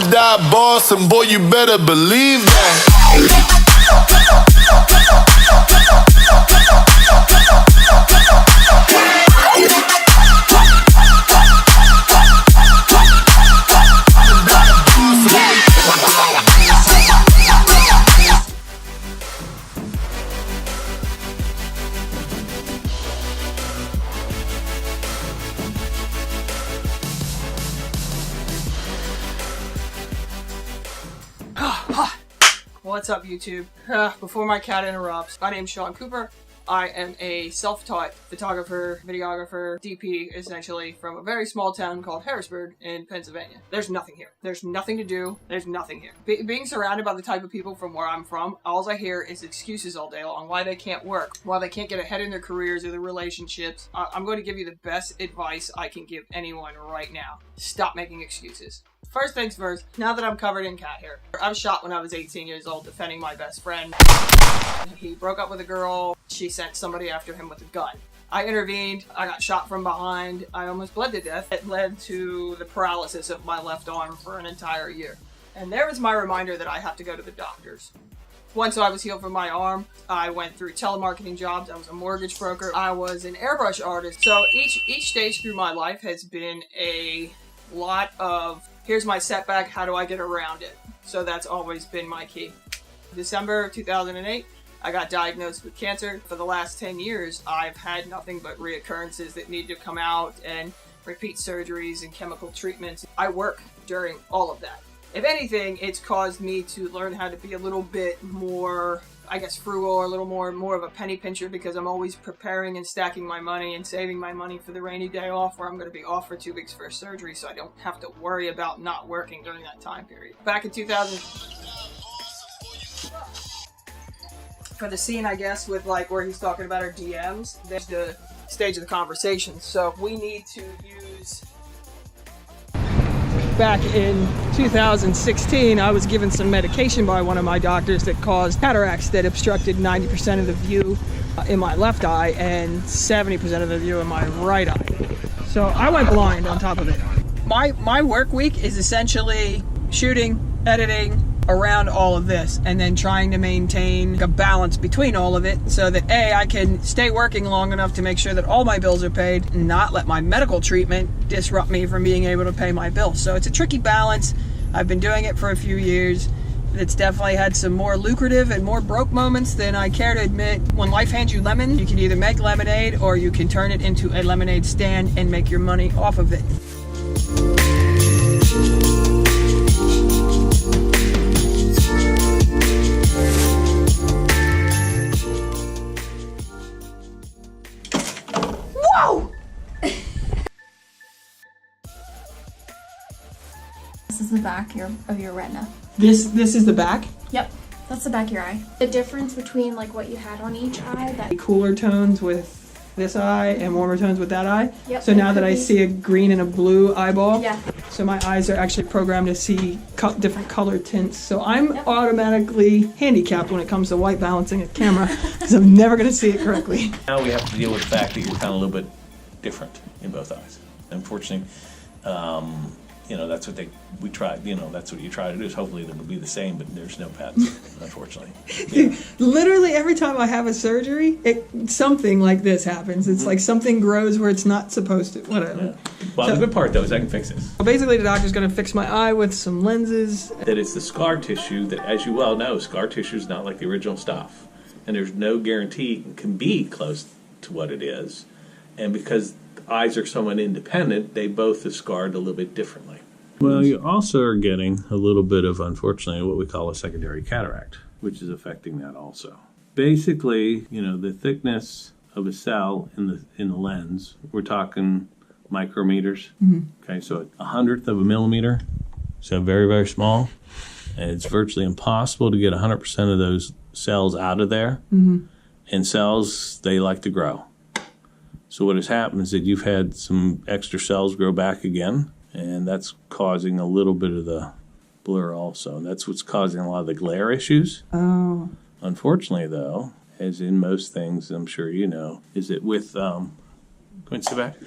die boss, and boy, you better believe that. What's up, YouTube? Before my cat interrupts, my name's Sean Cooper. I am a self-taught photographer, videographer, DP, essentially, from a very small town called Harrisburg in Pennsylvania. There's nothing here. There's nothing to do. There's nothing here. Being surrounded by the type of people from where I'm from, all I hear is excuses all day long, why they can't work, why they can't get ahead in their careers or their relationships. I'm going to give you the best advice I can give anyone right now. Stop making excuses. First things first, now that I'm covered in cat hair, I was shot when I was 18 years old defending my best friend. He broke up with a girl. She sent somebody after him with a gun. I intervened. I got shot from behind. I almost bled to death. It led to the paralysis of my left arm for an entire year. And there was my reminder that I have to go to the doctors. Once I was healed from my arm, I went through telemarketing jobs. I was a mortgage broker. I was an airbrush artist. So each stage through my life has been a lot of, here's my setback, how do I get around it? So that's always been my key. December of 2008, I got diagnosed with cancer. For the last 10 years, I've had nothing but reoccurrences that need to come out and repeat surgeries and chemical treatments. I work during all of that. If anything, it's caused me to learn how to be a little bit more, I guess, frugal, or a little more of a penny pincher, because I'm always preparing and stacking my money and saving my money for the rainy day off, where I'm going to be off for 2 weeks for a surgery, so I don't have to worry about not working during that time period. Back in 2000, for the scene, I guess, with like where he's talking about our DMs, there's the stage of the conversation. So we need to use. Back in 2016, I was given some medication by one of my doctors that caused cataracts that obstructed 90% of the view in my left eye and 70% of the view in my right eye. So I went blind on top of it. My work week is essentially shooting, editing, around all of this, and then trying to maintain a balance between all of it so that A, I can stay working long enough to make sure that all my bills are paid and not let my medical treatment disrupt me from being able to pay my bills. So it's a tricky balance. I've been doing it for a few years. It's definitely had some more lucrative and more broke moments than I care to admit. When life hands you lemon, you can either make lemonade or you can turn it into a lemonade stand and make your money off of it. This is the back of your retina. This is the back? Yep, that's the back of your eye. The difference between like what you had on each eye, that Cooler tones with this eye and warmer tones with that eye. Yep, So now that I see a green and a blue eyeball, yeah. so my eyes are actually programmed to see different color tints. So I'm Yep. automatically handicapped when it comes to white balancing a camera because I'm never going to see it correctly. Now we have to deal with the fact that you're kind of a little bit different in both eyes. Unfortunately, that's what we try. That's what you try to do. Is hopefully it will be the same, but there's no patent, unfortunately. Yeah. Literally every time I have a surgery, something like this happens. It's like something grows where it's not supposed to. Whatever. Yeah. Well, the good part though is I can fix this. So basically, the doctor's going to fix my eye with some lenses. That it's the scar tissue that, as you well know, scar tissue is not like the original stuff, and there's no guarantee it can be close to what it is. And because eyes are somewhat independent, they both are scarred a little bit differently. Well, you also are getting a little bit of, unfortunately, what we call a secondary cataract, which is affecting that also. Basically, the thickness of a cell in the lens, we're talking micrometers. Mm-hmm. Okay, so 1/100th of a millimeter, so very, very small. And it's virtually impossible to get 100% of those cells out of there. Mm-hmm. And cells, they like to grow. So what has happened is that you've had some extra cells grow back again, and that's causing a little bit of the blur also. And that's what's causing a lot of the glare issues. Oh. Unfortunately, though, as in most things, I'm sure you know, is that with, go ahead and sit back.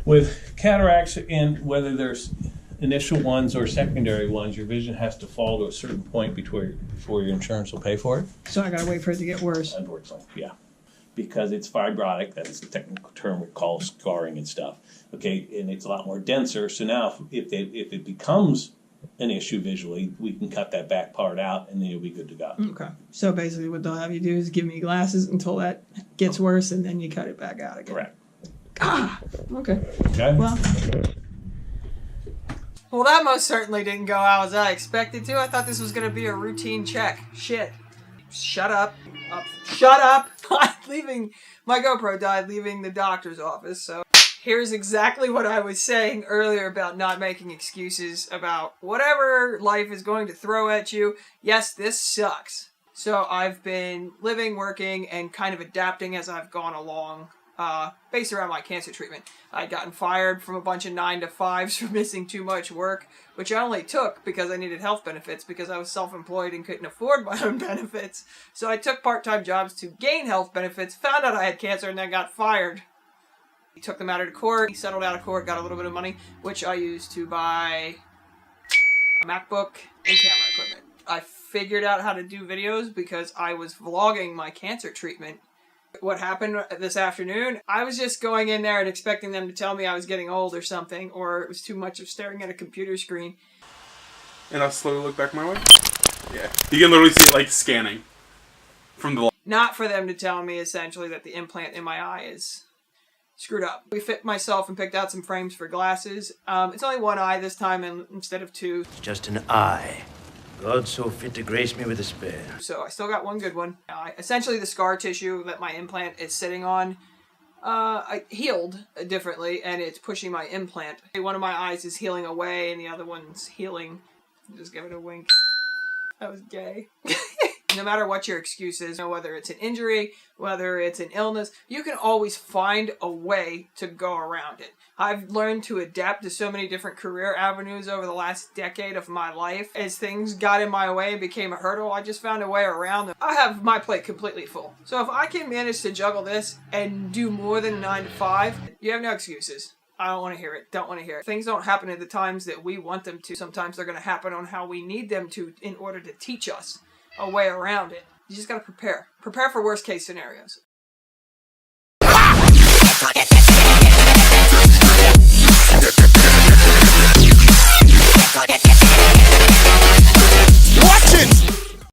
With cataracts, and whether there's initial ones or secondary ones, your vision has to fall to a certain point before your insurance will pay for it. So I gotta wait for it to get worse. Unfortunately, yeah. Because it's fibrotic, that is the technical term we call scarring and stuff. Okay, and it's a lot more denser. So now if it becomes an issue visually, we can cut that back part out and then you'll be good to go. Okay. So basically what they'll have you do is give me glasses until that gets worse and then you cut it back out again. Correct. Ah! Okay. Okay? Well, that most certainly didn't go out as I expected to. I thought this was going to be a routine check. Shit. Shut up. Shut up! My GoPro died leaving the doctor's office, so here's exactly what I was saying earlier about not making excuses about whatever life is going to throw at you. Yes, this sucks. So I've been living, working, and kind of adapting as I've gone along. Based around my cancer treatment. I'd gotten fired from a bunch of 9-to-5s for missing too much work, which I only took because I needed health benefits because I was self-employed and couldn't afford my own benefits. So I took part-time jobs to gain health benefits, found out I had cancer, and then got fired. He took the matter to court, he settled out of court, got a little bit of money, which I used to buy a MacBook and camera equipment. I figured out how to do videos because I was vlogging my cancer treatment. What happened this afternoon, I was just going in there and expecting them to tell me I was getting old or something, or it was too much of staring at a computer screen. And I'll slowly look back my way. Yeah. You can literally see it like scanning from the... Not for them to tell me essentially that the implant in my eye is screwed up. We fit myself and picked out some frames for glasses. It's only one eye this time instead of two. Just an eye. God so fit to grace me with a spare. So I still got one good one. Essentially the scar tissue that my implant is sitting on I healed differently and it's pushing my implant. One of my eyes is healing away and the other one's healing. Just give it a wink. That was gay. No matter what your excuse is, whether it's an injury, whether it's an illness, you can always find a way to go around it. I've learned to adapt to so many different career avenues over the last decade of my life. As things got in my way and became a hurdle, I just found a way around them. I have my plate completely full. So if I can manage to juggle this and do more than 9 to 5, you have no excuses. I don't want to hear it. Don't want to hear it. Things don't happen at the times that we want them to. Sometimes they're going to happen on how we need them to in order to teach us a way around it. You just gotta prepare. Prepare for worst case scenarios. Watch it!